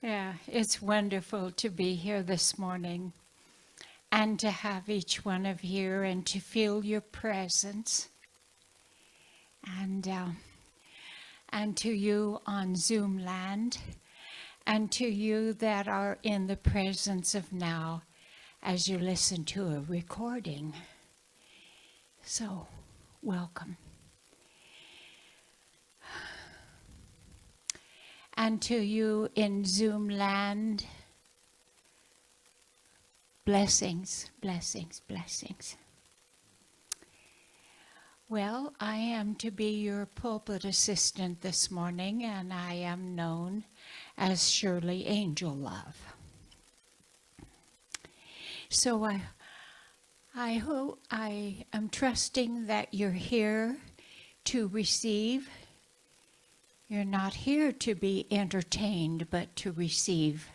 Yeah, it's wonderful to be here this morning and to have each one of you and to feel your presence. And to you on Zoom land and to you that are in the presence of now as you listen to a recording. So, welcome. And to you in Zoom land, blessings, blessings, blessings. Well, I am to be your pulpit assistant this morning, and I am known as Shirley Angel Love. So I hope I am trusting that you're here to receive. You're not here to be entertained, but to receive.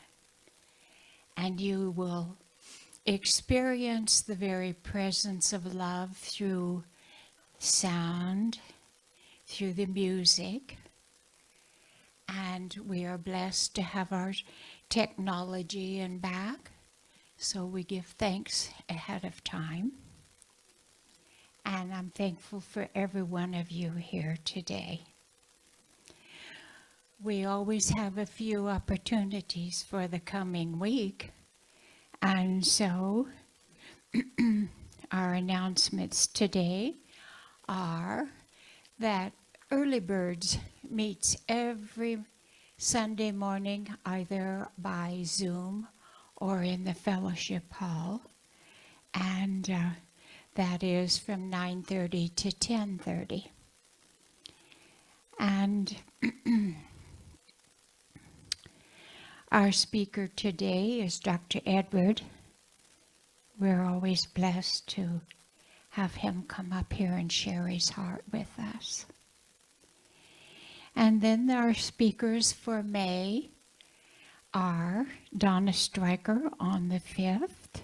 And you will experience the very presence of love through sound, through the music. And we are blessed to have our technology in back. So we give thanks ahead of time. And I'm thankful for every one of you here today. We always have a few opportunities for the coming week. And so our announcements today are that Early Birds meets every Sunday morning either by Zoom or in the fellowship hall. And that is from 9:30 to 10:30. And our speaker today is Dr. Edward. We're always blessed to have him come up here and share his heart with us. And then our speakers for May are Donna Stryker on the 5th,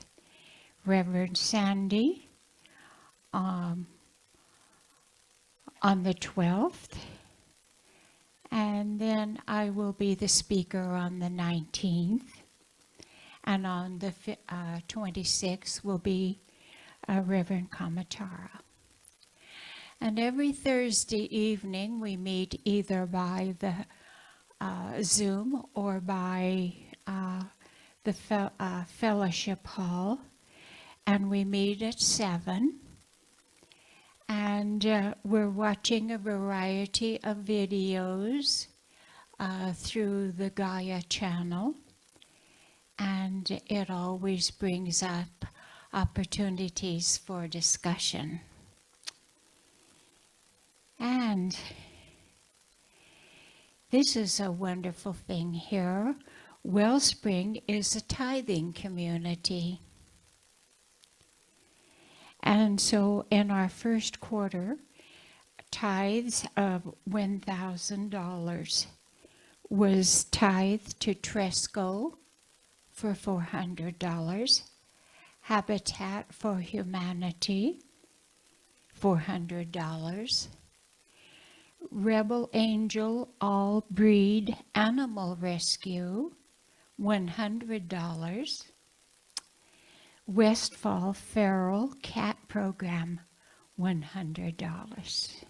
Reverend Sandy on the 12th, and then I will be the speaker on the 19th, and on the 26th will be Reverend Kamatara. And every Thursday evening we meet either by the Zoom or by the fellowship hall, and we meet at 7. And we're watching a variety of videos through the Gaia channel, and it always brings up opportunities for discussion. And this is a wonderful thing here. Wellspring is a tithing community. And so in our first quarter, tithes of $1,000 was tithed to Tresco for $400, Habitat for Humanity, $400, Rebel Angel All Breed Animal Rescue, $100, Westfall Feral Cat Program, $100.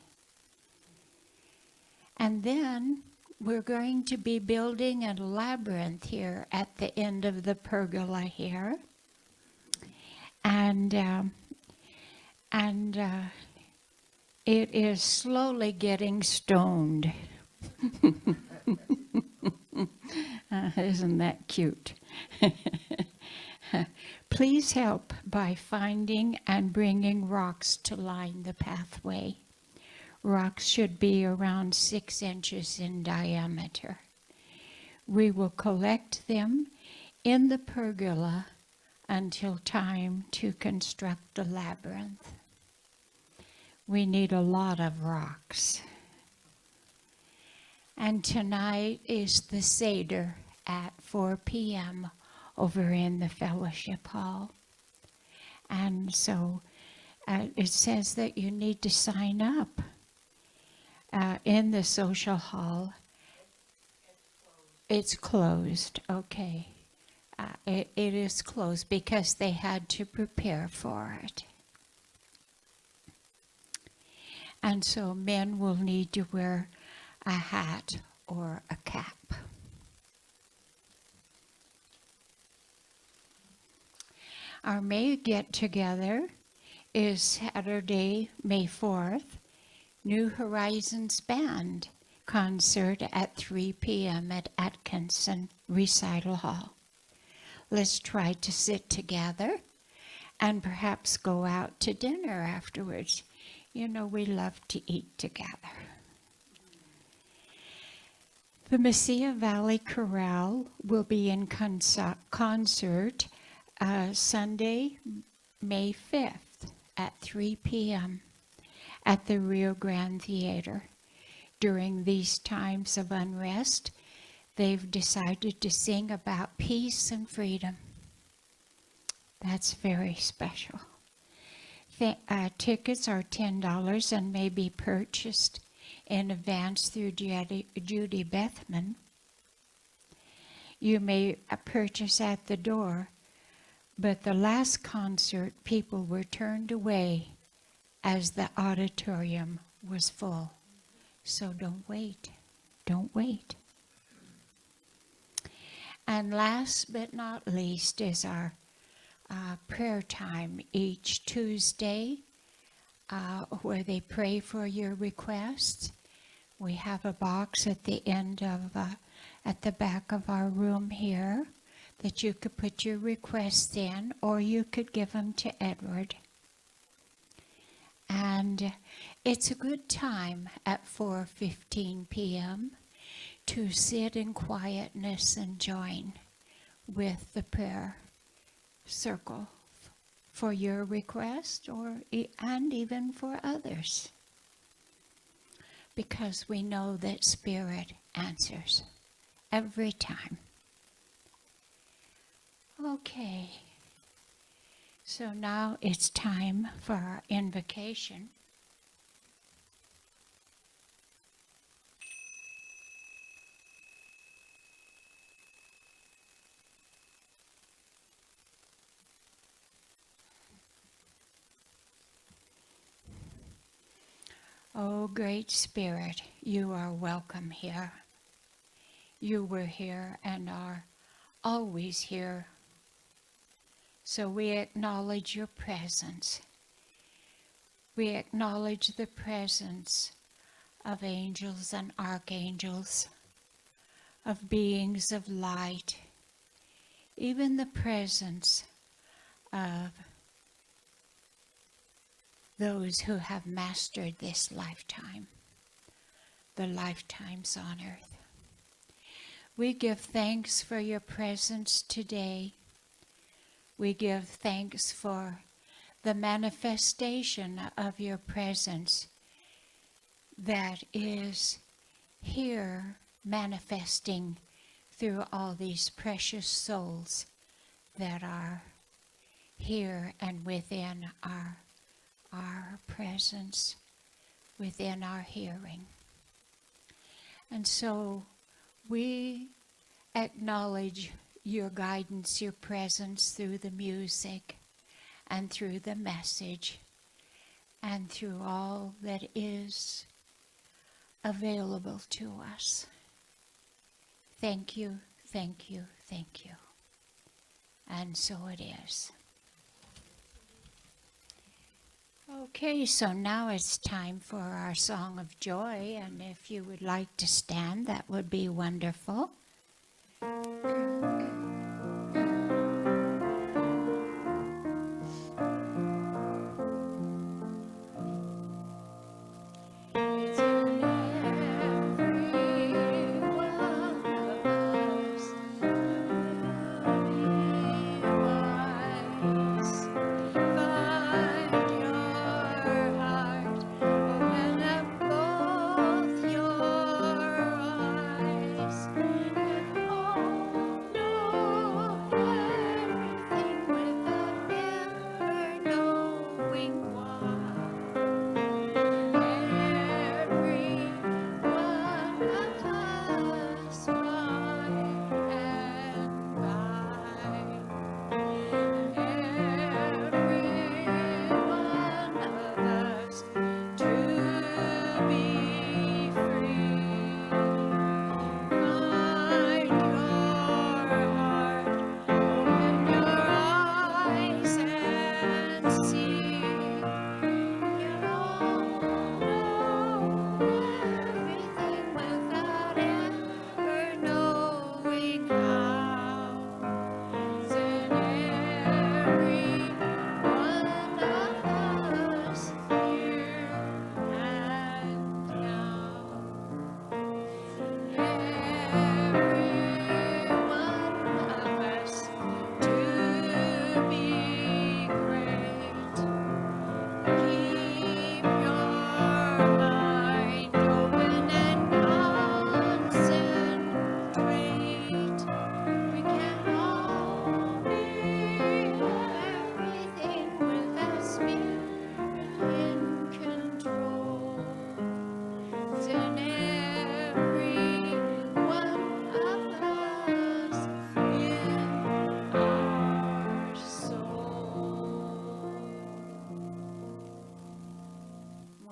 And then we're going to be building a labyrinth here at the end of the pergola here. And it is slowly getting stoned. Isn't that cute? Please help by finding and bringing rocks to line the pathway. Rocks should be around 6 inches in diameter. We will collect them in the pergola until time to construct the labyrinth. We need a lot of rocks. And tonight is the Seder at 4 p.m. over in the fellowship hall. And so it says that you need to sign up in the social hall. It's closed, okay. It is closed because they had to prepare for it. And so men will need to wear a hat or a cap. Our May get-together is Saturday, May 4th, New Horizons Band concert at 3 p.m. at Atkinson Recital Hall. Let's try to sit together and perhaps go out to dinner afterwards. You know, we love to eat together. The Mesilla Valley Chorale will be in concert Sunday, May 5th at 3 p.m. at the Rio Grande Theater. During these times of unrest, they've decided to sing about peace and freedom. That's very special. Tickets are $10 and may be purchased in advance through Judy Bethman. You may purchase at the door, but the last concert, people were turned away as the auditorium was full. So don't wait. Don't wait. And last but not least is our prayer time each Tuesday where they pray for your requests. We have a box at the end of, at the back of our room here that you could put your requests in, or you could give them to Edward. And it's a good time at 4:15 p.m. to sit in quietness and join with the prayer circle for your request and even for others. Because we know that Spirit answers every time. Okay. So now it's time for our invocation. Oh, great Spirit, you are welcome here. You were here and are always here. So we acknowledge your presence. We acknowledge the presence of angels and archangels, of beings of light, even the presence of those who have mastered this lifetime, the lifetimes on earth. We give thanks for your presence today. We give thanks for the manifestation of your presence that is here manifesting through all these precious souls that are here and within our presence, within our hearing. And so we acknowledge your guidance, your presence through the music and through the message and through all that is available to us. Thank you, thank you, thank you. And so it is. Okay, so now it's time for our song of joy, and if you would like to stand, that would be wonderful.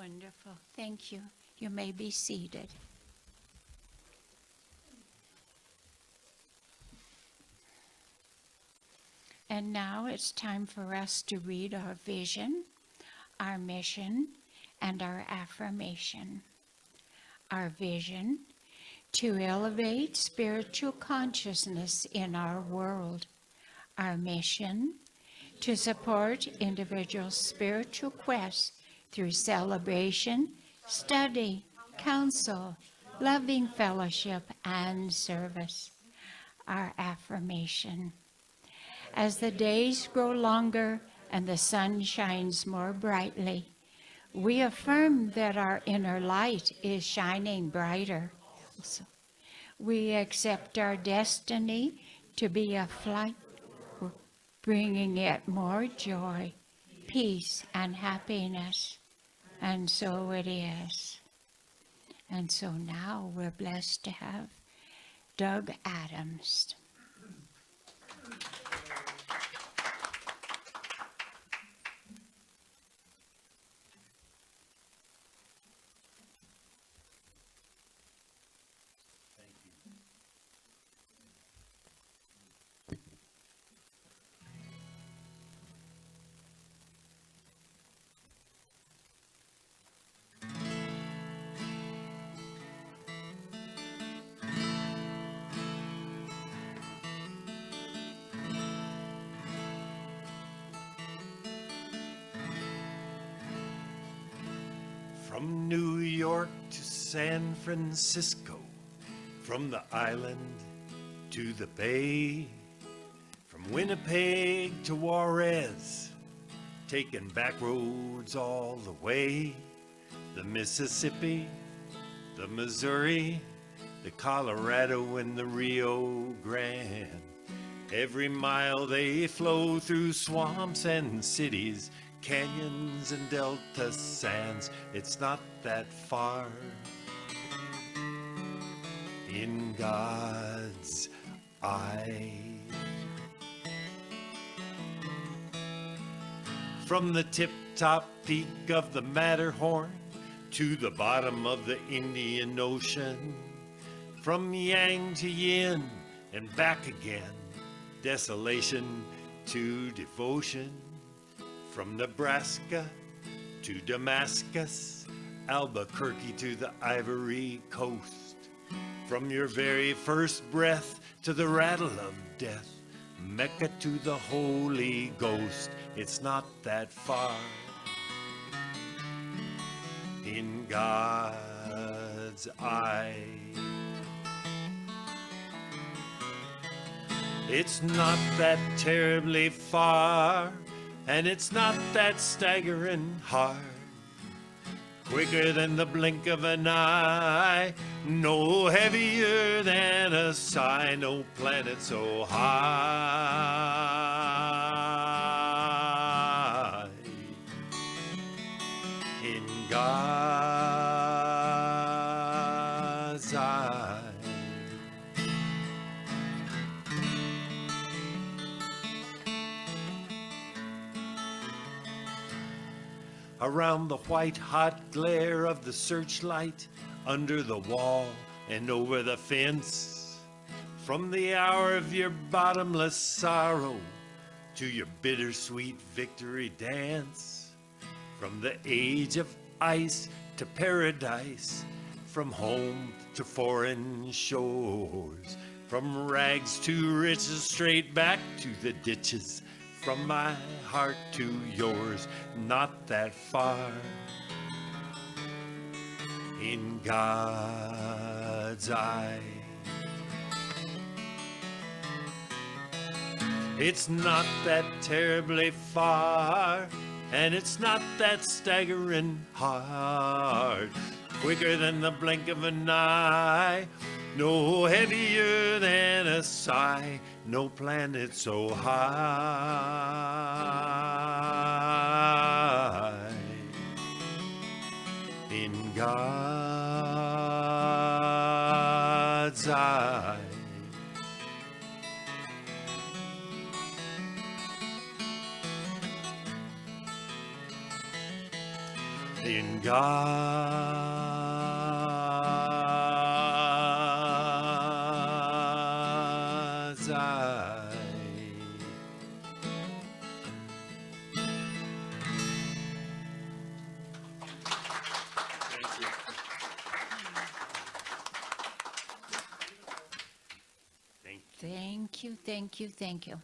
Wonderful. Thank you. You may be seated. And now it's time for us to read our vision, our mission, and our affirmation. Our vision: to elevate spiritual consciousness in our world. Our mission: to support individual spiritual quests through celebration, study, counsel, loving fellowship, and service. Our affirmation: as the days grow longer and the sun shines more brightly, we affirm that our inner light is shining brighter. We accept our destiny to be a flight, bringing it more joy, peace, and happiness. And so it is. And so now we're blessed to have Doug Adamz. From New York to San Francisco, from the island to the bay, from Winnipeg to Juarez, taking back roads all the way. The Mississippi, the Missouri, the Colorado, and the Rio Grande. Every mile they flow through swamps and cities, canyons and delta sands. It's not that far in God's eye. From the tip-top peak of the Matterhorn to the bottom of the Indian Ocean, from Yang to Yin and back again, desolation to devotion. From Nebraska to Damascus, Albuquerque to the Ivory Coast. From your very first breath to the rattle of death, Mecca to the Holy Ghost. It's not that far in God's eye. It's not that terribly far, and it's not that staggering hard. Quicker than the blink of an eye, no heavier than a sigh, no planet so high. In God's eye. Around the white-hot glare of the searchlight, under the wall and over the fence, from the hour of your bottomless sorrow to your bittersweet victory dance, from the age of ice to paradise, from home to foreign shores, from rags to riches, straight back to the ditches, from my heart to yours, not that far in God's eye. It's not that terribly far, and it's not that staggering hard. Quicker than the blink of an eye, no heavier than a sigh, no planet so high. In God's eye. In God's eye. Thank you. Thank you, thank you, thank you.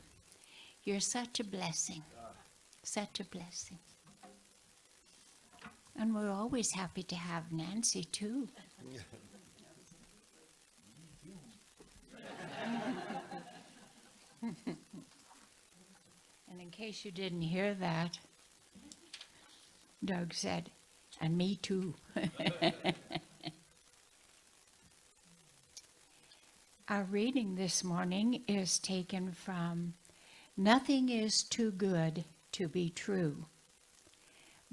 You're such a blessing. Such a blessing. And we're always happy to have Nancy, too. And in case you didn't hear that, Doug said, and me too. Our reading this morning is taken from Nothing is Too Good to Be True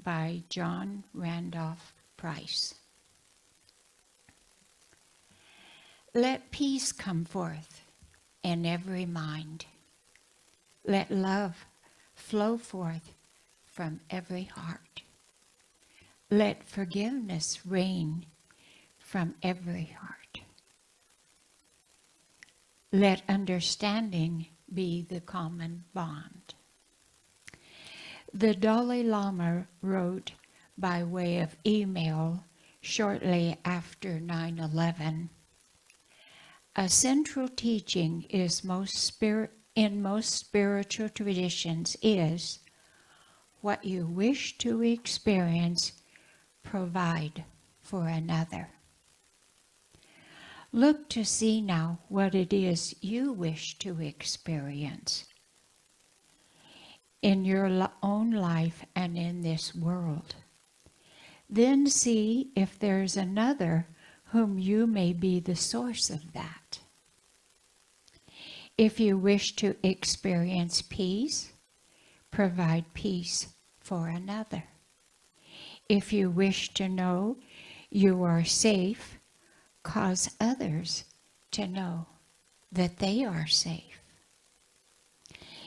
by John Randolph Price. Let peace come forth in every mind. Let love flow forth from every heart. Let forgiveness reign from every heart. Let understanding be the common bond. The Dalai Lama wrote by way of email shortly after 9/11, a central teaching is in most spiritual traditions is what you wish to experience, provide for another. Look to see now what it is you wish to experience in your own life and in this world. Then see if there's another whom you may be the source of that. If you wish to experience peace, provide peace for another. If you wish to know you are safe, cause others to know that they are safe.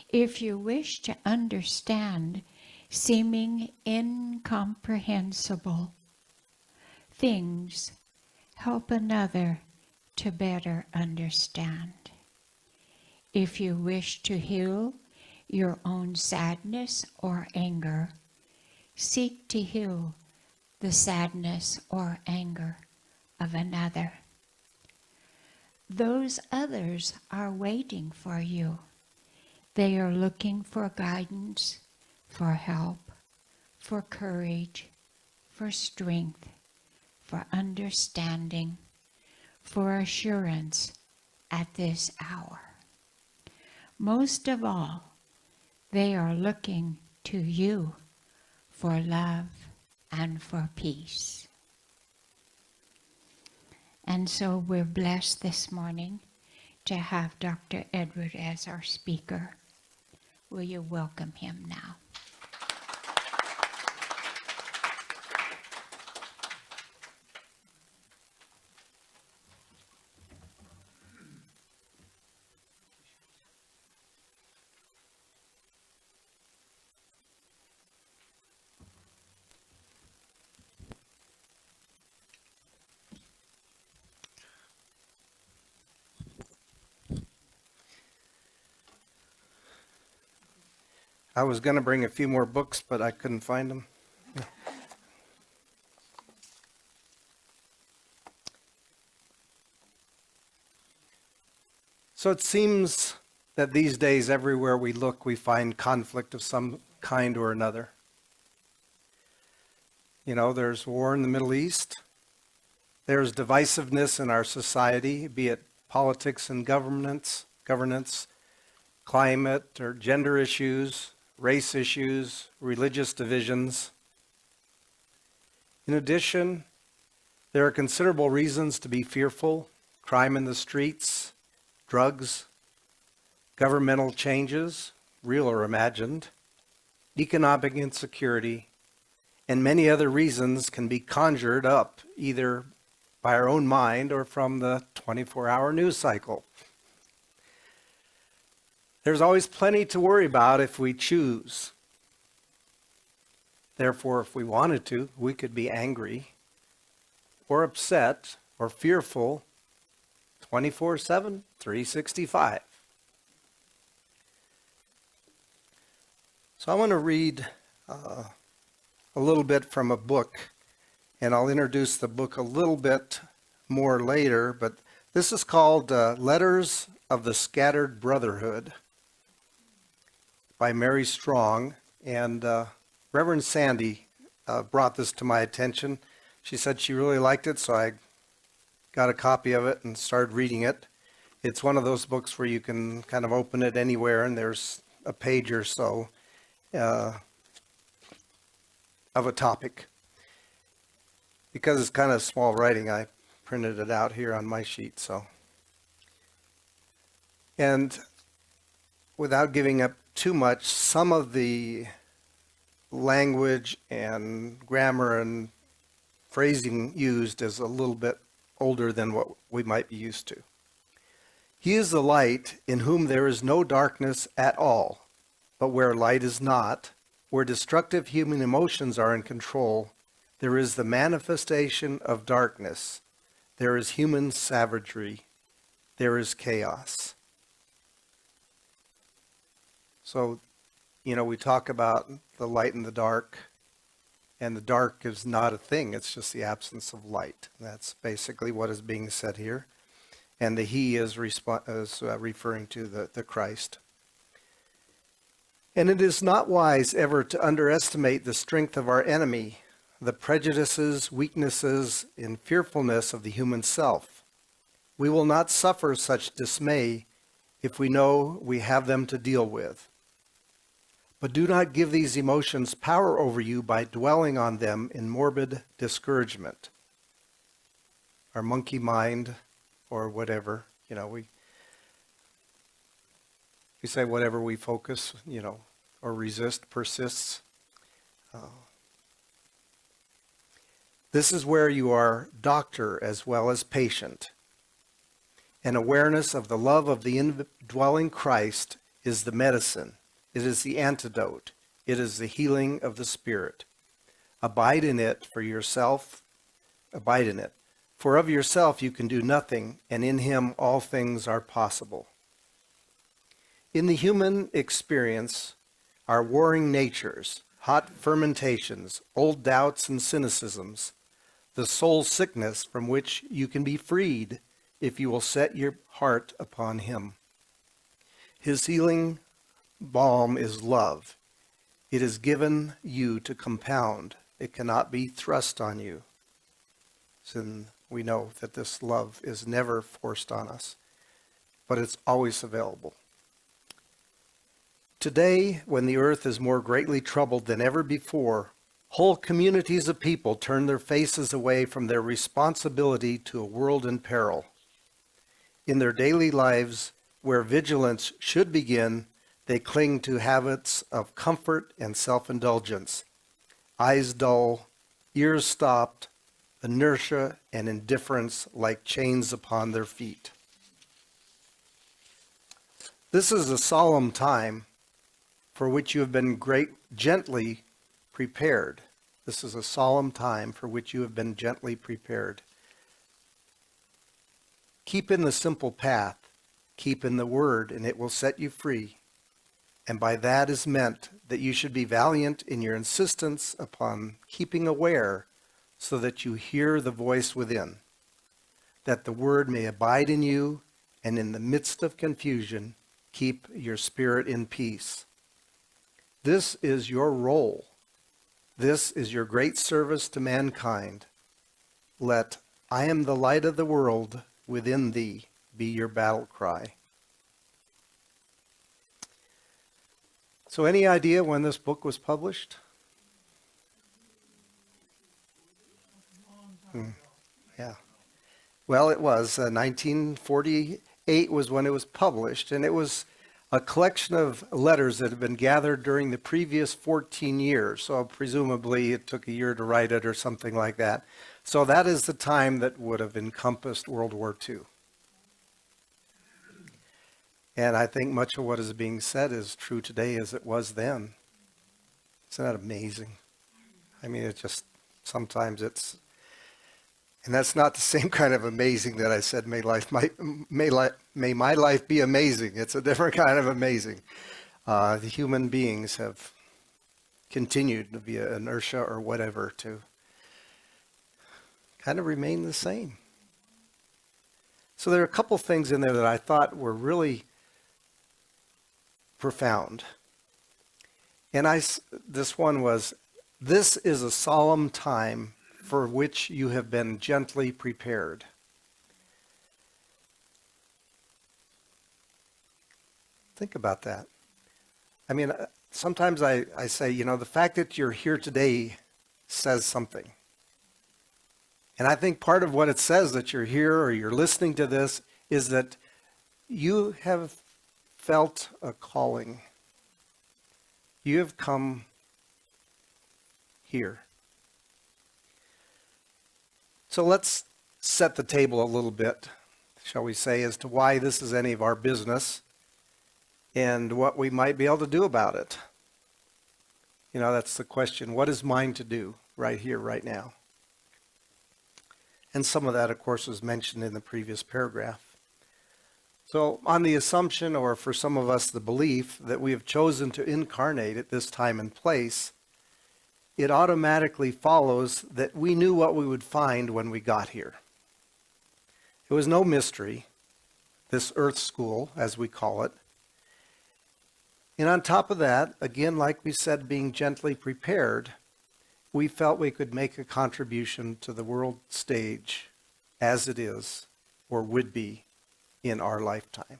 If you wish to understand seeming incomprehensible things, help another to better understand. If you wish to heal your own sadness or anger, seek to heal the sadness or anger of another. Those others are waiting for you. They are looking for guidance, for help, for courage, for strength, for understanding, for assurance at this hour. Most of all, they are looking to you for love and for peace. And so we're blessed this morning to have Dr. Edward as our speaker. Will you welcome him now? I was going to bring a few more books, but I couldn't find them. So it seems that these days, everywhere we look, we find conflict of some kind or another. You know, there's war in the Middle East. There's divisiveness in our society, be it politics and governance, climate or gender issues, race issues, religious divisions. In addition, there are considerable reasons to be fearful: crime in the streets, drugs, governmental changes, real or imagined, economic insecurity, and many other reasons can be conjured up either by our own mind or from the 24-hour news cycle. There's always plenty to worry about if we choose. Therefore, if we wanted to, we could be angry or upset or fearful 24/7, 365. So I want to read a little bit from a book, and I'll introduce the book a little bit more later, but this is called Letters of the Scattered Brotherhood by Mary Strong, and Reverend Sandy brought this to my attention. She said she really liked it, so I got a copy of it and started reading it. It's one of those books where you can kind of open it anywhere, and there's a page or so of a topic. Because it's kind of small writing, I printed it out here on my sheet. And without giving up too much, some of the language and grammar and phrasing used is a little bit older than what we might be used to. He is the light in whom there is no darkness at all. But where light is not, where destructive human emotions are in control, there is the manifestation of darkness. There is human savagery. There is chaos. So, we talk about the light and the dark, and the dark is not a thing. It's just the absence of light. That's basically what is being said here. And the he is referring to the Christ. And it is not wise ever to underestimate the strength of our enemy, the prejudices, weaknesses, and fearfulness of the human self. We will not suffer such dismay if we know we have them to deal with. But do not give these emotions power over you by dwelling on them in morbid discouragement. Our monkey mind, or whatever, we say whatever we focus, or resist persists. This is where you are doctor as well as patient. An awareness of the love of the indwelling Christ is the medicine. It is the antidote. It is the healing of the spirit. Abide in it for yourself. Abide in it. For of yourself you can do nothing, and in him all things are possible. In the human experience, our warring natures, hot fermentations, old doubts and cynicisms, the soul sickness from which you can be freed if you will set your heart upon him. His healing balm is love. It is given you to compound. It cannot be thrust on you. So we know that this love is never forced on us, but it's always available. Today, when the earth is more greatly troubled than ever before, whole communities of people turn their faces away from their responsibility to a world in peril. In their daily lives, where vigilance should begin, they cling to habits of comfort and self-indulgence. Eyes dull, ears stopped, inertia and indifference like chains upon their feet. This is a solemn time for which you have been gently prepared. This is a solemn time for which you have been gently prepared. Keep in the simple path. Keep in the word, and it will set you free. And by that is meant that you should be valiant in your insistence upon keeping aware so that you hear the voice within, that the word may abide in you, and in the midst of confusion, keep your spirit in peace. This is your role. This is your great service to mankind. Let "I am the light of the world within thee" be your battle cry. So any idea when this book was published? Yeah. Well, it was 1948 was when it was published, and it was a collection of letters that had been gathered during the previous 14 years. So presumably it took a year to write it or something like that. So that is the time that would have encompassed World War II. And I think much of what is being said is true today as it was then. Isn't that amazing? I mean, it just, sometimes it's, and that's not the same kind of amazing that I said, may my life be amazing. It's a different kind of amazing. The human beings have continued via inertia or whatever to kind of remain the same. So there are a couple things in there that I thought were really profound. And this one was, this is a solemn time for which you have been gently prepared. Think about that. I mean, sometimes I say, the fact that you're here today says something. And I think part of what it says that you're here or you're listening to this is that you have felt a calling. You have come here. So let's set the table a little bit, shall we say, as to why this is any of our business and what we might be able to do about it. That's the question. What is mine to do right here, right now? And some of that, of course, was mentioned in the previous paragraph. So on the assumption, or for some of us, the belief that we have chosen to incarnate at this time and place, it automatically follows that we knew what we would find when we got here. It was no mystery, this earth school, as we call it. And on top of that, again, like we said, being gently prepared, we felt we could make a contribution to the world stage as it is or would be in our lifetime.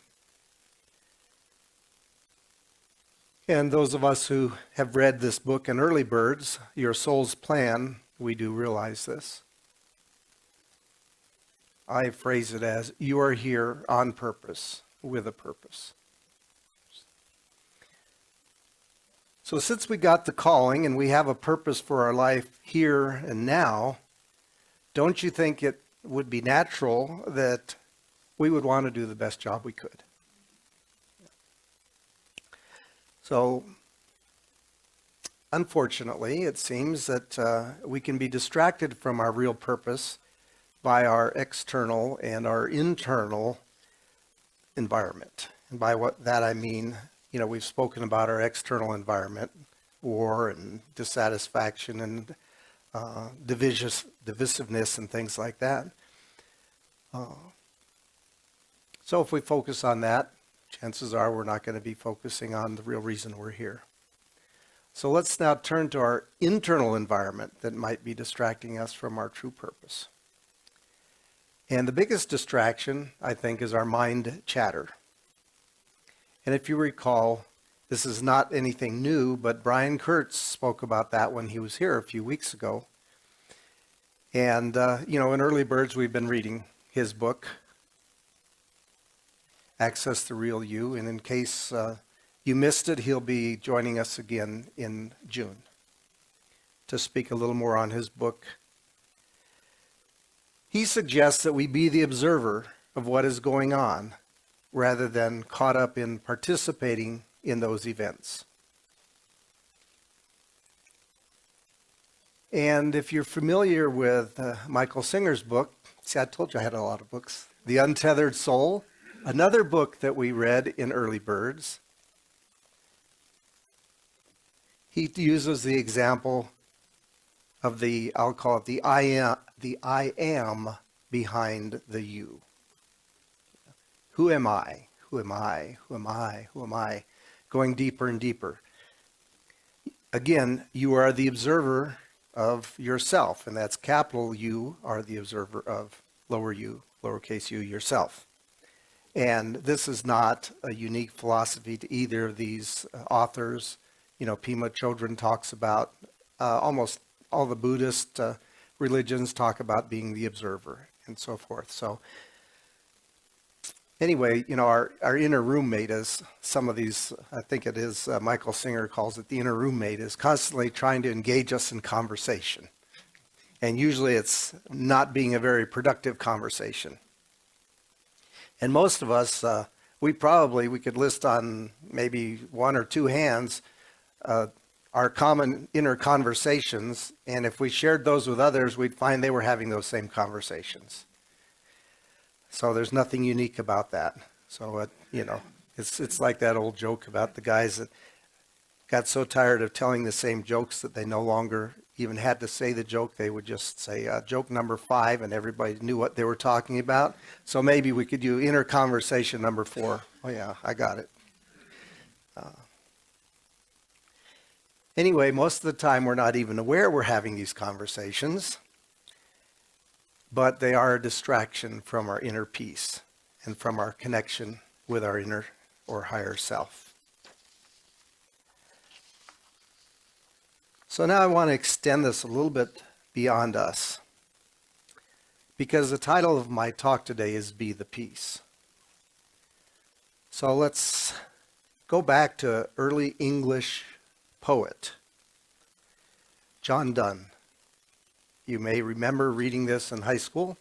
And those of us who have read this book in Early Birds, Your Soul's Plan, we do realize this. I phrase it as, you are here on purpose, with a purpose. So since we got the calling and we have a purpose for our life here and now, don't you think it would be natural that we would want to do the best job we could? So, unfortunately, it seems that we can be distracted from our real purpose by our external and our internal environment. And by what that I mean, we've spoken about our external environment, war and dissatisfaction and divisiveness and things like that. So if we focus on that, chances are we're not going to be focusing on the real reason we're here. So let's now turn to our internal environment that might be distracting us from our true purpose. And the biggest distraction, I think, is our mind chatter. And if you recall, this is not anything new, but Brian Kurtz spoke about that when he was here a few weeks ago. And, in Early Birds, we've been reading his book, Access the Real You. And in case you missed it, he'll be joining us again in June to speak a little more on his book. He suggests that we be the observer of what is going on rather than caught up in participating in those events. And if you're familiar with Michael Singer's book, see, I told you I had a lot of books, The Untethered Soul, another book that we read in Early Birds, he uses the example of I'll call it the I am behind the you. Who am I? Who am I? Who am I? Who am I? Going deeper and deeper. Again, you are the observer of yourself, and that's capital U are the observer of lower u, lowercase u, yourself. And this is not a unique philosophy to either of these authors. Pema Chodron talks about, almost all the Buddhist religions talk about being the observer and so forth. So anyway, our inner roommate, as some of these, I think it is, Michael Singer calls it, the inner roommate is constantly trying to engage us in conversation. And usually it's not being a very productive conversation. And most of us, we could list on maybe one or two hands our common inner conversations, and if we shared those with others, we'd find they were having those same conversations. So there's nothing unique about that. So, it's like that old joke about the guys that got so tired of telling the same jokes that they no longer even had to say the joke. They would just say joke number 5, and everybody knew what they were talking about. So maybe we could do inner conversation number 4. Oh yeah, I got it. Anyway, most of the time we're not even aware we're having these conversations, but they are a distraction from our inner peace and from our connection with our inner or higher self. So now I want to extend this a little bit beyond us, because the title of my talk today is Be the Peace. So let's go back to early English poet, John Donne. You may remember reading this in high school.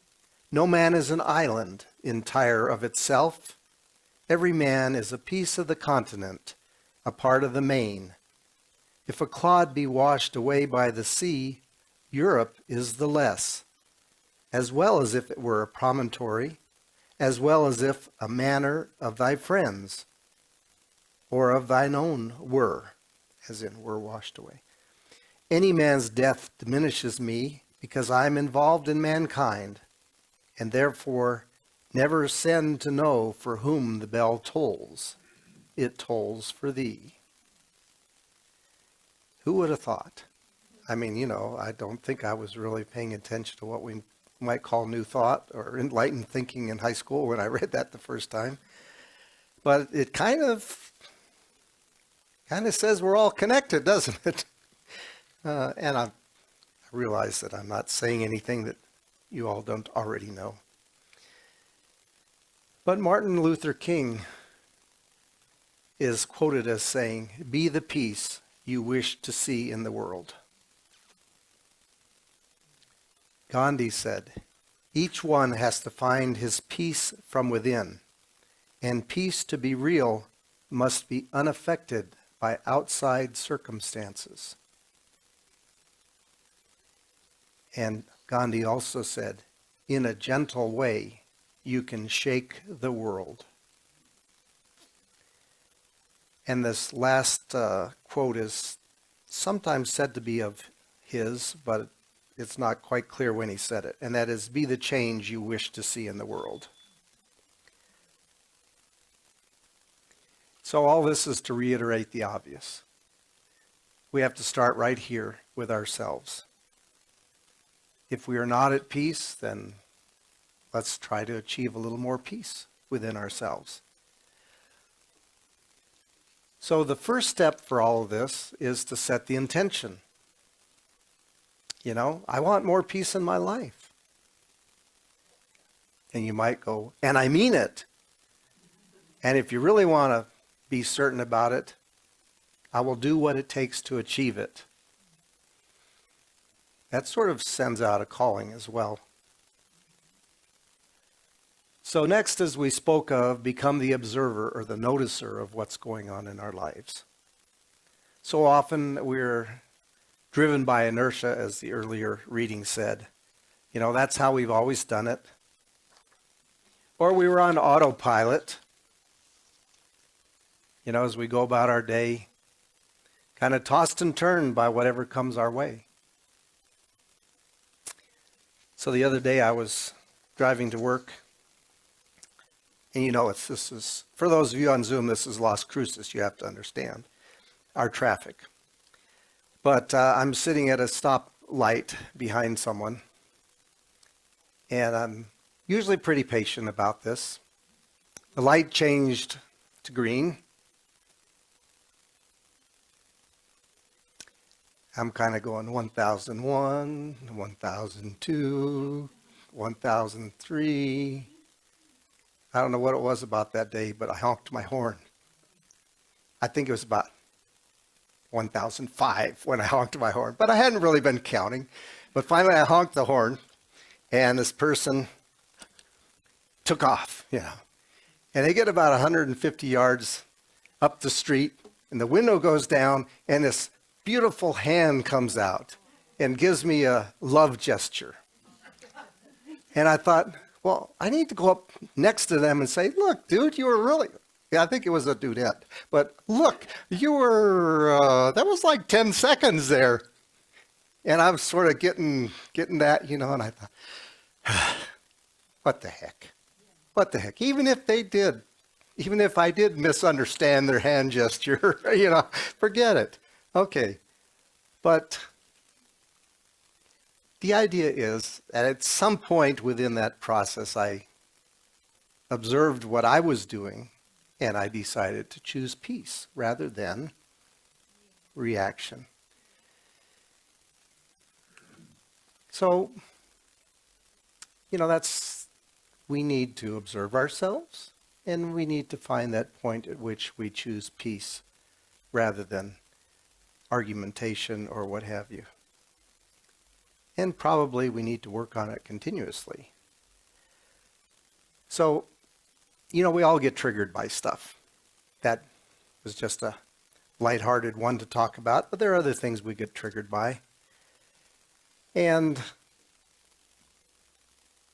No man is an island entire of itself. Every man is a piece of the continent, a part of the main. If a clod be washed away by the sea, Europe is the less, as well as if it were a promontory, as well as if a manor of thy friends, or of thine own were, as in were washed away. Any man's death diminishes me, because I am involved in mankind, and therefore never send to know for whom the bell tolls. It tolls for thee. Who would have thought? I mean, I don't think I was really paying attention to what we might call new thought or enlightened thinking in high school when I read that the first time. But it kind of says we're all connected, doesn't it? And I realize that I'm not saying anything that you all don't already know. But Martin Luther King is quoted as saying, "Be the peace you wish to see in the world." Gandhi said, "Each one has to find his peace from within, and peace to be real must be unaffected by outside circumstances." And Gandhi also said, "In a gentle way, you can shake the world." And this last quote is sometimes said to be of his, but it's not quite clear when he said it. And that is, "Be the change you wish to see in the world." So all this is to reiterate the obvious. We have to start right here with ourselves. If we are not at peace, then let's try to achieve a little more peace within ourselves. So the first step for all of this is to set the intention. I want more peace in my life. And you might go, "And I mean it." And if you really want to be certain about it, I will do what it takes to achieve it. That sort of sends out a calling as well. So next, as we spoke of, become the observer or the noticer of what's going on in our lives. So often we're driven by inertia, as the earlier reading said. That's how we've always done it. Or we were on autopilot, as we go about our day, kind of tossed and turned by whatever comes our way. So the other day I was driving to work, and this is, for those of you on Zoom, this is Las Cruces, you have to understand, our traffic. But I'm sitting at a stoplight behind someone, and I'm usually pretty patient about this. The light changed to green. I'm kind of going 1001, 1002, 1003. I don't know what it was about that day, but I honked my horn. I think it was about 1005 when I honked my horn, but I hadn't really been counting. But finally I honked the horn, and this person took off, And they get about 150 yards up the street, and the window goes down, and this beautiful hand comes out and gives me a love gesture. And I thought, well, I need to go up next to them and say, look, dude, you were really, yeah, I think it was a dudette, but look, you were, that was like 10 seconds there. And I was sort of getting that, and I thought, what the heck? What the heck? Even if I did misunderstand their hand gesture, forget it. Okay. But the idea is that at some point within that process, I observed what I was doing, and I decided to choose peace rather than reaction. So, we need to observe ourselves, and we need to find that point at which we choose peace rather than argumentation or what have you. And probably we need to work on it continuously. So, we all get triggered by stuff. That was just a lighthearted one to talk about, but there are other things we get triggered by. And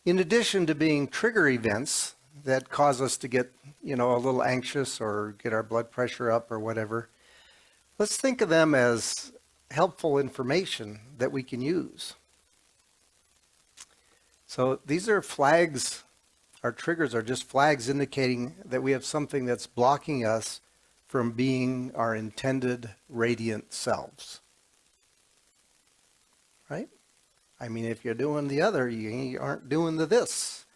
in addition to being trigger events that cause us to get, a little anxious or get our blood pressure up or whatever, let's think of them as helpful information that we can use. So these are flags. Our triggers are just flags indicating that we have something that's blocking us from being our intended radiant selves. Right? I mean, if you're doing the other, you aren't doing the this.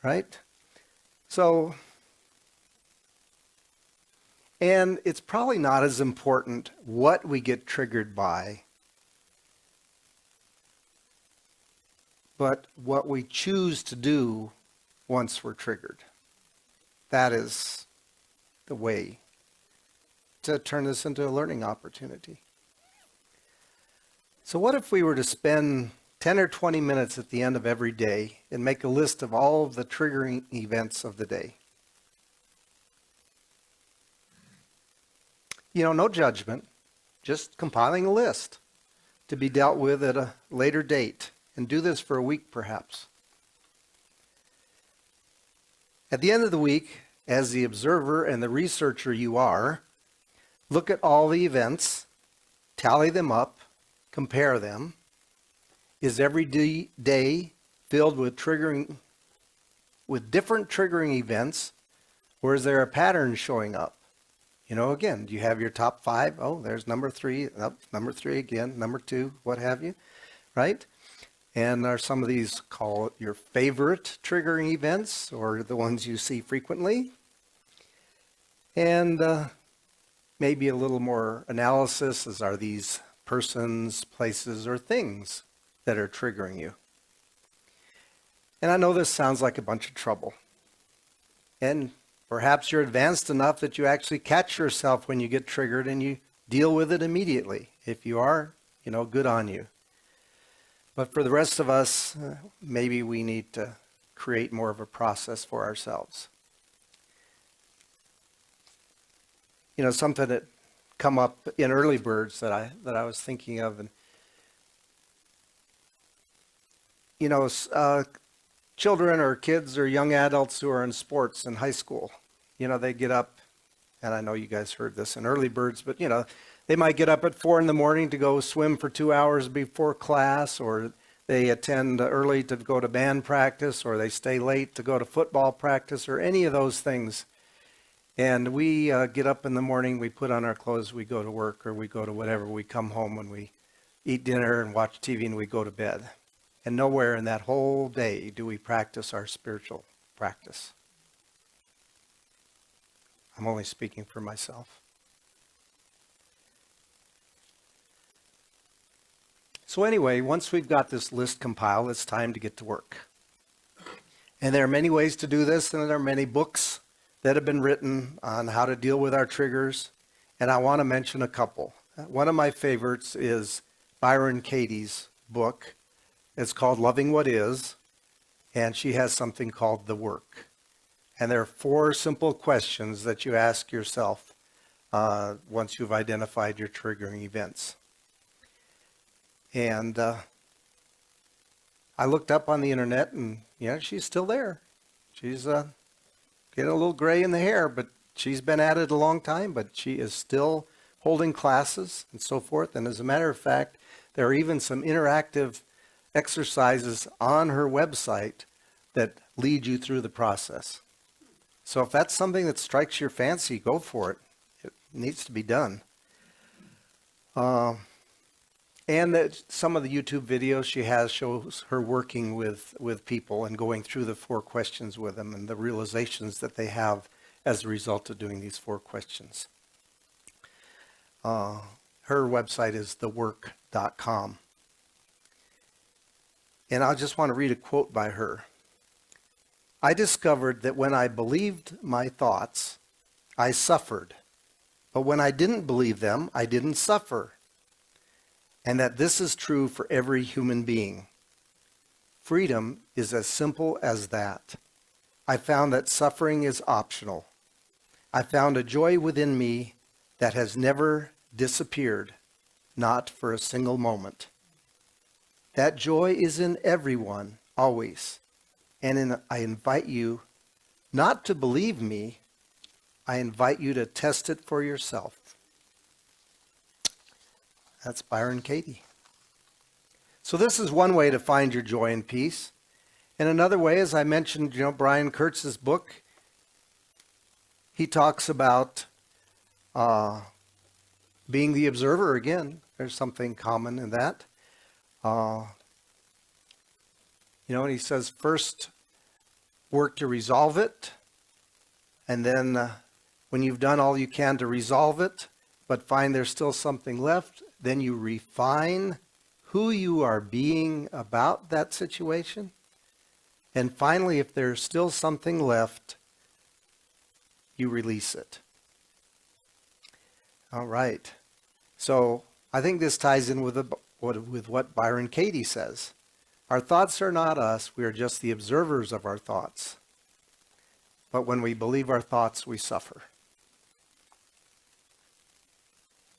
Right? So, and it's probably not as important what we get triggered by, but what we choose to do once we're triggered. That is the way to turn this into a learning opportunity. So what if we were to spend 10 or 20 minutes at the end of every day and make a list of all of the triggering events of the day? No judgment, just compiling a list to be dealt with at a later date, and do this for a week perhaps. At the end of the week, as the observer and the researcher you are, look at all the events, tally them up, compare them. Is every day filled with different triggering events, or is there a pattern showing up? Again, do you have your top 5? Oh, there's number 3. Oh, number 3 again, number 2, what have you, right? And are some of these called your favorite triggering events, or the ones you see frequently? And maybe a little more analysis is, are these persons, places, or things that are triggering you? And I know this sounds like a bunch of trouble. And perhaps you're advanced enough that you actually catch yourself when you get triggered and you deal with it immediately. If you are, good on you. But for the rest of us, maybe we need to create more of a process for ourselves. Something that come up in early birds that I was thinking of, and children or kids or young adults who are in sports in high school, they get up, and I know you guys heard this in early birds, but they might get up at 4 a.m. to go swim for 2 hours before class, or they attend early to go to band practice, or they stay late to go to football practice, or any of those things. And we get up in the morning, we put on our clothes, we go to work, or we go to whatever. We come home and we eat dinner and watch TV and we go to bed. And nowhere in that whole day do we practice our spiritual practice. I'm only speaking for myself. So anyway, once we've got this list compiled, it's time to get to work. And there are many ways to do this, and there are many books that have been written on how to deal with our triggers, and I want to mention a couple. One of my favorites is Byron Katie's book. It's called Loving What Is, and she has something called The Work. And there are 4 simple questions that you ask yourself once you've identified your triggering events. And I looked up on the internet, and yeah, she's still there. She's getting a little gray in the hair, but she's been at it a long time, but she is still holding classes and so forth. And as a matter of fact, there are even some interactive exercises on her website that lead you through the process. So if that's something that strikes your fancy, go for it. It needs to be done. And that some of the YouTube videos she has shows her working with people and going through the 4 questions with them and the realizations that they have as a result of doing these 4 questions. Her website is thework.com. And I just want to read a quote by her. I discovered that when I believed my thoughts, I suffered. But when I didn't believe them, I didn't suffer. And that this is true for every human being. Freedom is as simple as that. I found that suffering is optional. I found a joy within me that has never disappeared, not for a single moment. That joy is in everyone, always. And I invite you not to believe me, I invite you to test it for yourself. That's Byron Katie. So this is one way to find your joy and peace. And another way, as I mentioned, Brian Kurtz's book, he talks about being the observer again. There's something common in that. And he says first work to resolve it. And then when you've done all you can to resolve it, but find there's still something left, then you refine who you are being about that situation. And finally, if there's still something left, you release it. All right. So I think this ties in with what Byron Katie says. Our thoughts are not us. We are just the observers of our thoughts. But when we believe our thoughts, we suffer.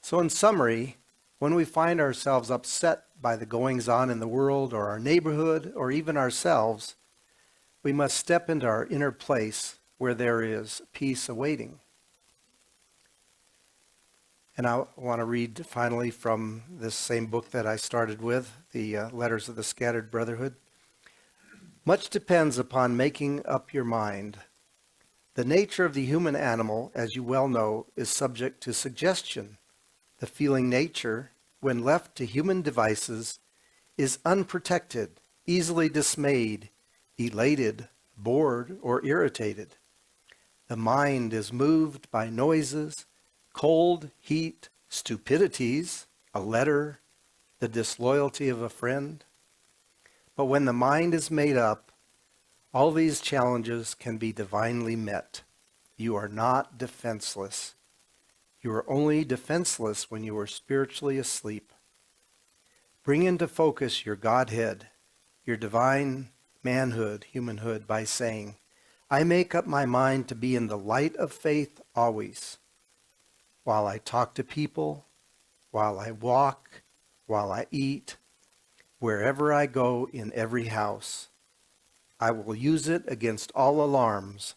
So in summary, when we find ourselves upset by the goings-on in the world or our neighborhood or even ourselves, we must step into our inner place where there is peace awaiting. And I want to read finally from this same book that I started with, the Letters of the Scattered Brotherhood. Much depends upon making up your mind. The nature of the human animal, as you well know, is subject to suggestion. The feeling nature, when left to human devices, is unprotected, easily dismayed, elated, bored, or irritated. The mind is moved by noises, cold, heat, stupidities, a letter, the disloyalty of a friend. But when the mind is made up, all these challenges can be divinely met. You are not defenseless. You are only defenseless when you are spiritually asleep. Bring into focus your Godhead, your divine manhood, humanhood, by saying, I make up my mind to be in the light of faith always. While I talk to people, while I walk, while I eat, wherever I go in every house, I will use it against all alarms.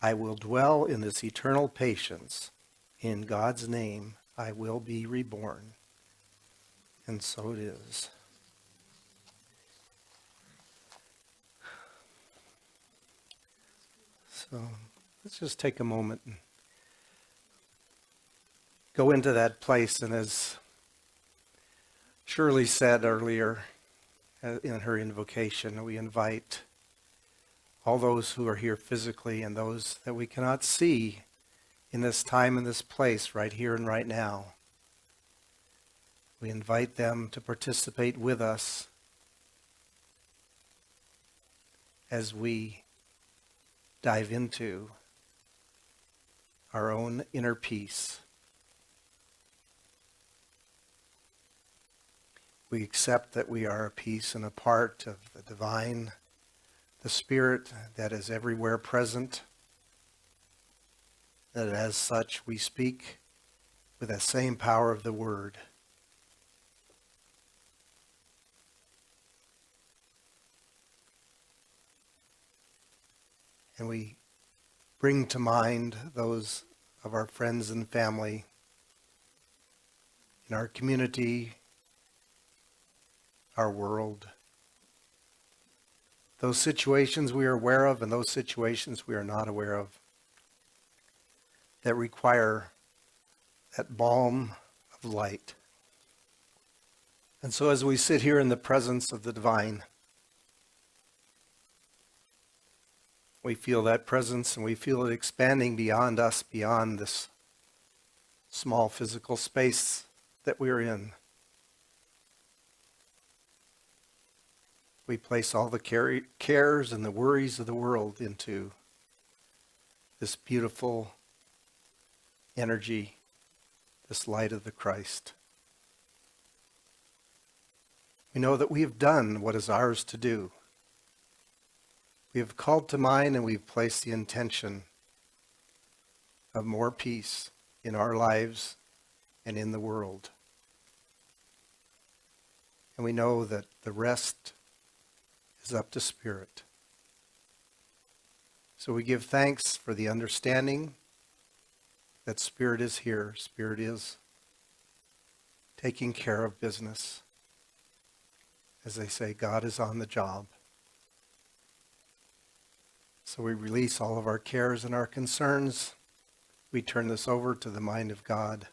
I will dwell in this eternal patience. In God's name, I will be reborn. And so it is. So let's just take a moment and go into that place. And as Shirley said earlier in her invocation, we invite all those who are here physically and those that we cannot see in this time and this place right here and right now. We invite them to participate with us as we dive into our own inner peace. We accept that we are a piece and a part of the divine, the Spirit that is everywhere present, that as such we speak with that same power of the Word. And we bring to mind those of our friends and family in our community, our world. Those situations we are aware of and those situations we are not aware of that require that balm of light. And so as we sit here in the presence of the divine, we feel that presence and we feel it expanding beyond us, beyond this small physical space that we're in. We place all the cares and the worries of the world into this beautiful energy, this light of the Christ. We know that we have done what is ours to do. We have called to mind and we've placed the intention of more peace in our lives and in the world. And we know that the rest is up to Spirit. So we give thanks for the understanding that Spirit is here. Spirit is taking care of business. As they say, God is on the job. So we release all of our cares and our concerns. We turn this over to the mind of God,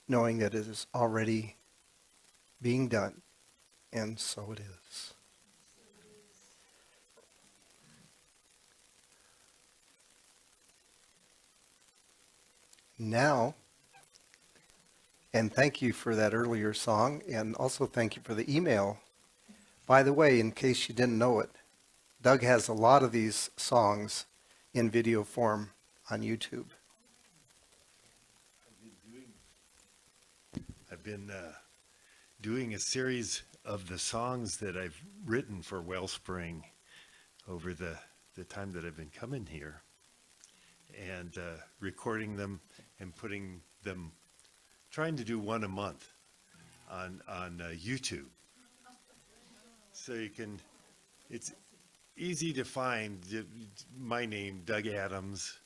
knowing that it is already being done. And so it is. Now, and thank you for that earlier song, and also thank you for the email. By the way, in case you didn't know it, Doug has a lot of these songs in video form on YouTube. I've been doing a series of the songs that I've written for Wellspring over the time that I've been coming here, and recording them and putting them, trying to do one a month on YouTube. So you can, it's easy to find my name, Doug Adamz,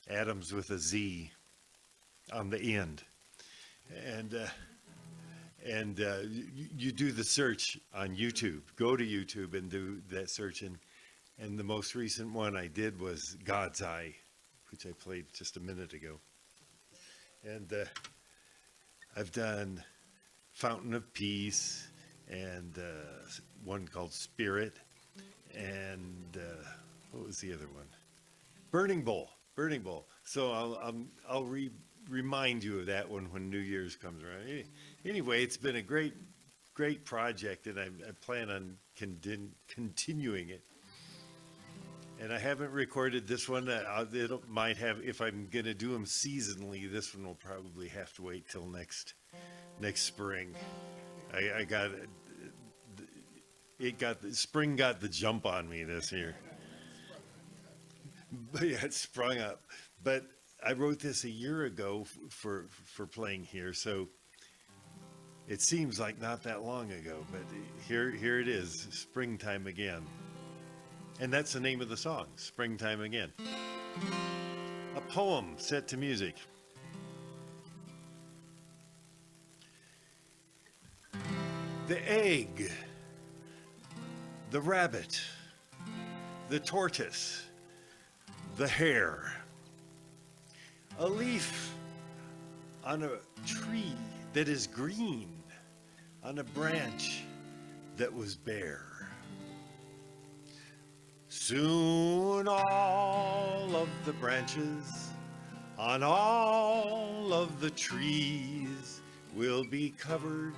Adamz with a Z on the end. And you do the search on YouTube. Go to YouTube and do that search. And the most recent one I did was God's Eye, which I played just a minute ago. And I've done Fountain of Peace and one called Spirit. And what was the other one? Burning Bowl. So I'll remind you of that one when New Year's comes around. Anyway, it's been a great project, and I plan on continuing it. And I haven't recorded this one. It might have, if I'm going to do them seasonally, this one will probably have to wait till next spring. Spring got the jump on me this year. But yeah, it sprung up. But I wrote this a year ago for playing here, so it seems like not that long ago. But here it is, Springtime Again. And that's the name of the song, Springtime Again. A poem set to music. The egg, the rabbit, the tortoise, the hare, a leaf on a tree that is green, on a branch that was bare. Soon all of the branches on all of the trees will be covered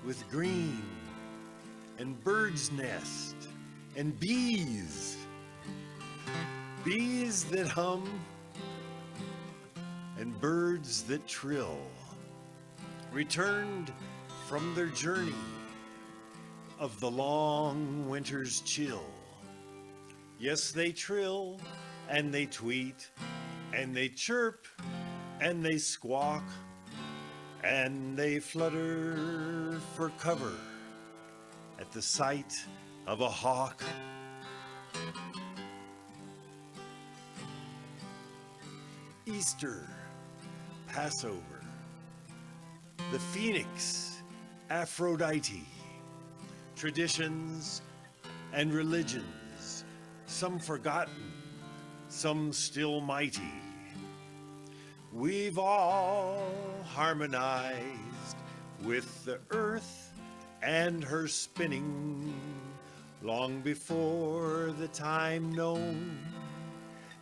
with green, and birds' nest, and bees that hum, and birds that trill, returned from their journey of the long winter's chill. Yes, they trill, and they tweet, and they chirp, and they squawk and they flutter for cover at the sight of a hawk. Easter, Passover, the phoenix, Aphrodite, traditions and religions, some forgotten, some still mighty. We've all harmonized with the earth and her spinning long before the time known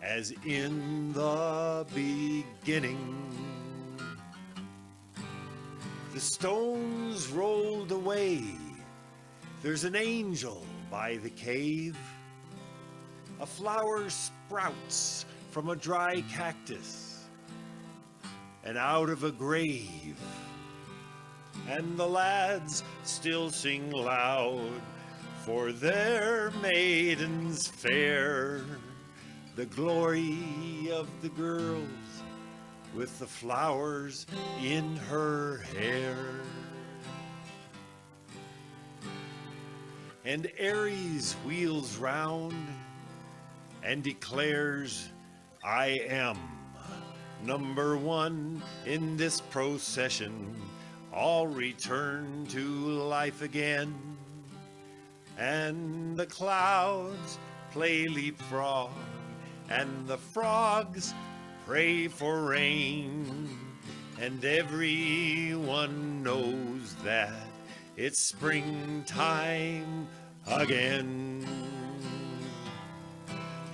as in the beginning. The stones rolled away. There's an angel by the cave. A flower sprouts from a dry cactus and out of a grave. And the lads still sing loud for their maidens fair, the glory of the girls with the flowers in her hair. And Aries wheels round and declares, I am number one in this procession. All return to life again. And the clouds play leapfrog, and the frogs pray for rain. And everyone knows that it's springtime again.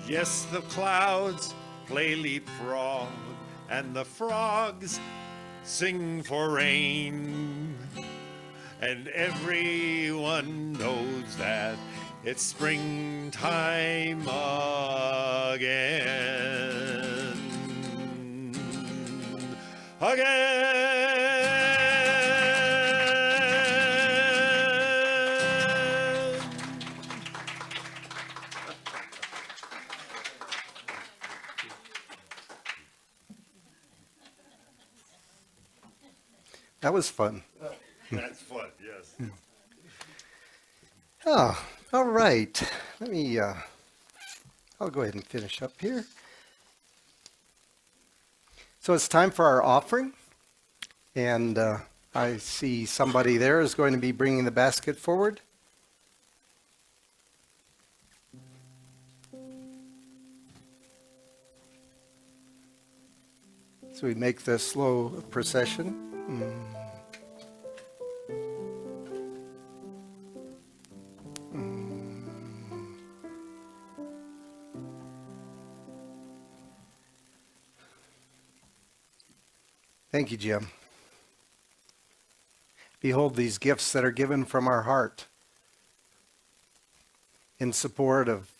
Yes, the clouds play leapfrog, and the frogs sing for rain. And everyone knows that it's springtime again. That was fun. That's fun, yes. Oh, all right. Let me, I'll go ahead and finish up here. So it's time for our offering. And I see somebody there is going to be bringing the basket forward. So we make the slow procession. Thank you, Jim. Behold these gifts that are given from our heart in support of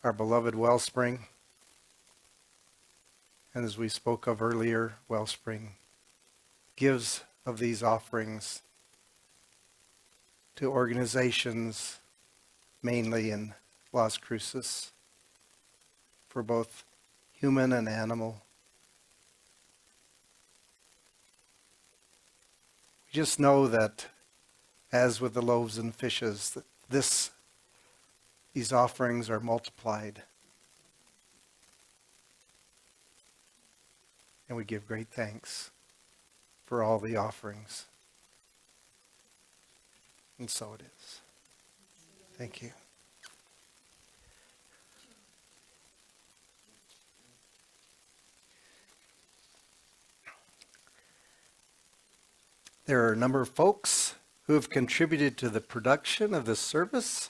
our beloved Wellspring. And as we spoke of earlier, Wellspring gives of these offerings to organizations, mainly in Las Cruces, for both human and animal. We just know that, as with the loaves and fishes, that these offerings are multiplied. And we give great thanks for all the offerings. And so it is. Thank you. There are a number of folks who have contributed to the production of this service.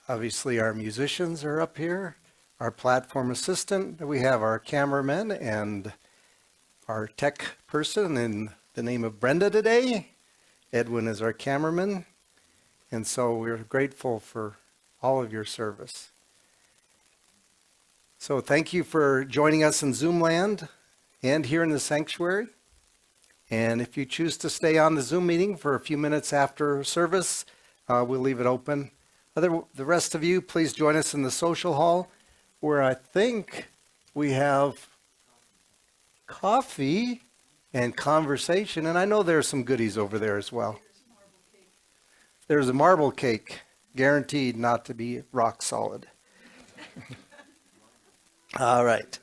Obviously, our musicians are up here, our platform assistant. We have our cameraman and our tech person in the name of Brenda today. Edwin is our cameraman. And so we're grateful for all of your service. So thank you for joining us in Zoom land and here in the sanctuary. And if you choose to stay on the Zoom meeting for a few minutes after service, we'll leave it open. The rest of you, please join us in the social hall, where I think we have coffee and conversation. And I know there's some goodies over there as well. There's a marble cake, guaranteed not to be rock solid. All right.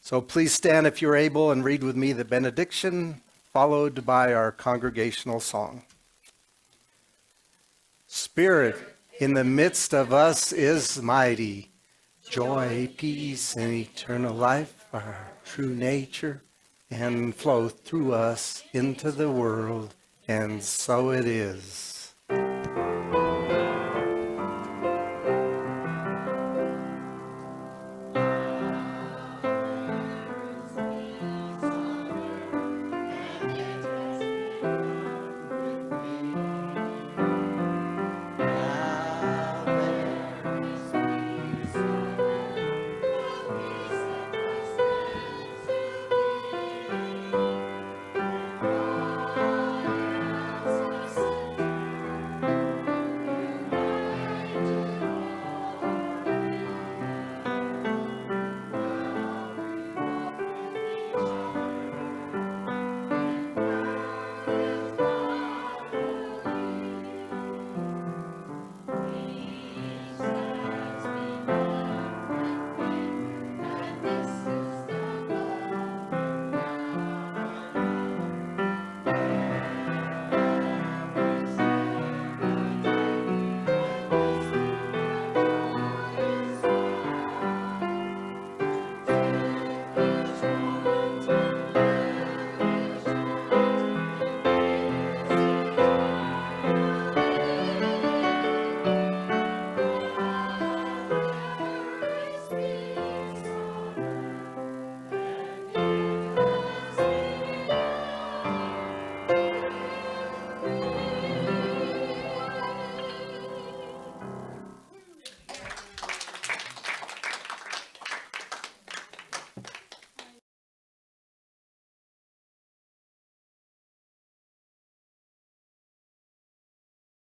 So please stand if you're able and read with me the benediction, followed by our congregational song. Spirit in the midst of us is mighty. Joy, peace, and eternal life are true nature and flow through us into the world, and so it is.